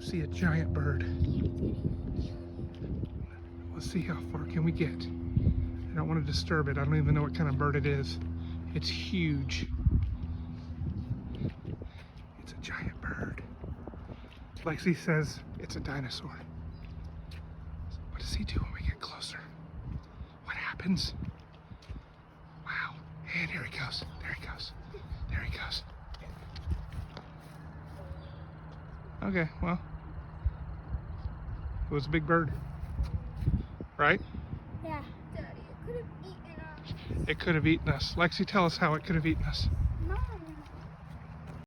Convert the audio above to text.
see a giant bird. Let's see how far can we get. I don't want to disturb it. I don't even know what kind of bird it is. It's huge. It's a giant bird. Lexi says it's a dinosaur. What does he do when we get closer? What happens? Wow. And here he goes. There he goes. There he goes. Okay, well, it was a big bird, right? Yeah. Daddy, it could have eaten us. It could have eaten us. Lexi, tell us how it could have eaten us.